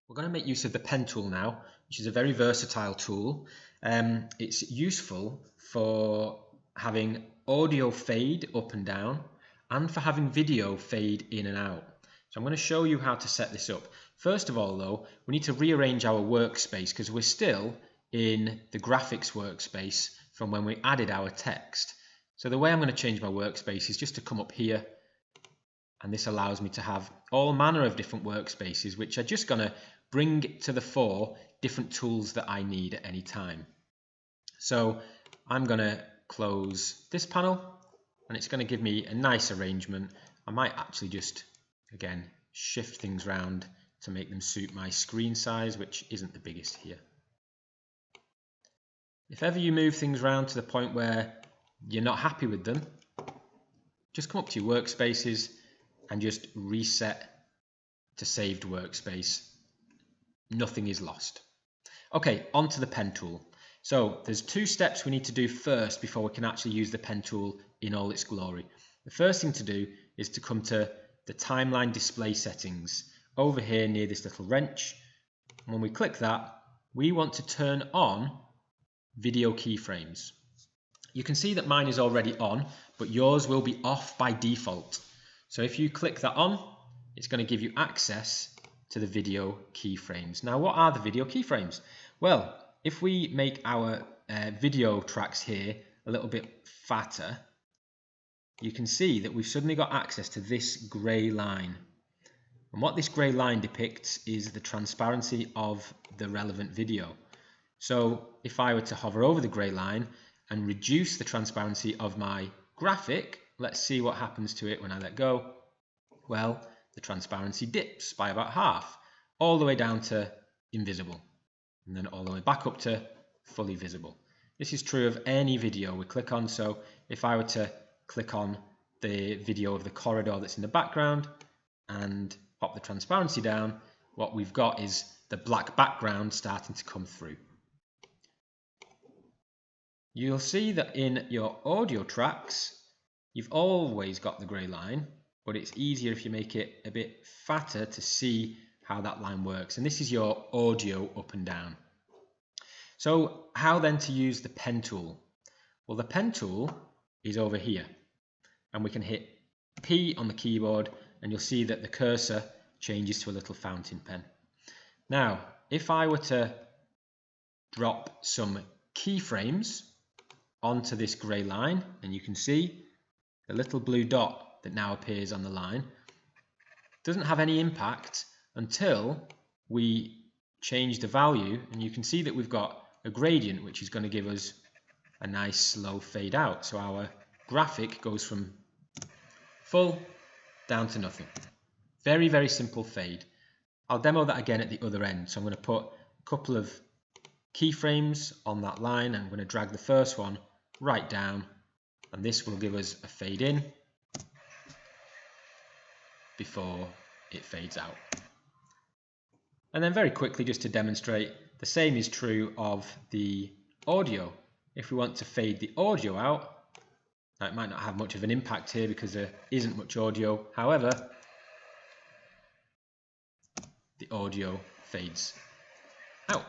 We're going to make use of the pen tool now, which is a very versatile tool. It's useful for having audio fade up and down and for having video fade in and out. So I'm going to show you how to set this up. First of all though, we need to rearrange our workspace because we're still in the graphics workspace from when we added our text. So the way I'm going to change my workspace is just to come up here, and this allows me to have all manner of different workspaces which are just going to bring to the fore different tools that I need at any time. So I'm going to close this panel and it's going to give me a nice arrangement. I might actually just again shift things around to make them suit my screen size, which isn't the biggest here. If ever you move things around to the point where you're not happy with them, just come up to your workspaces and just reset to saved workspace. Nothing is lost. Okay, onto the pen tool. So there's two steps we need to do first before we can actually use the pen tool in all its glory. The first thing to do is to come to the timeline display settings over here near this little wrench. And when we click that, we want to turn on video keyframes. You can see that mine is already on, but yours will be off by default. So if you click that on, it's going to give you access to the video keyframes. Now, what are the video keyframes? Well, if we make our video tracks here a little bit fatter, you can see that we've suddenly got access to this grey line. And what this grey line depicts is the transparency of the relevant video. So if I were to hover over the grey line and reduce the transparency of my graphic, let's see what happens to it when I let go. Well, the transparency dips by about half, all the way down to invisible, and then all the way back up to fully visible. This is true of any video we click on. So if I were to click on the video of the corridor that's in the background and pop the transparency down, what we've got is the black background starting to come through. You'll see that in your audio tracks, you've always got the grey line, but it's easier if you make it a bit fatter to see how that line works. And this is your audio up and down. So how then to use the pen tool? Well, the pen tool is over here, and we can hit P on the keyboard and you'll see that the cursor changes to a little fountain pen. Now, if I were to drop some keyframes onto this grey line, and you can see the little blue dot that now appears on the line doesn't have any impact until we change the value, and you can see that we've got a gradient which is going to give us a nice slow fade out. So our graphic goes from full down to nothing. Very, very simple fade. I'll demo that again at the other end. So I'm going to put a couple of keyframes on that line, and I'm going to drag the first one right down, and this will give us a fade in before it fades out. And then very quickly, just to demonstrate, the same is true of the audio. If we want to fade the audio out, now it might not have much of an impact here because there isn't much audio. However, the audio fades out.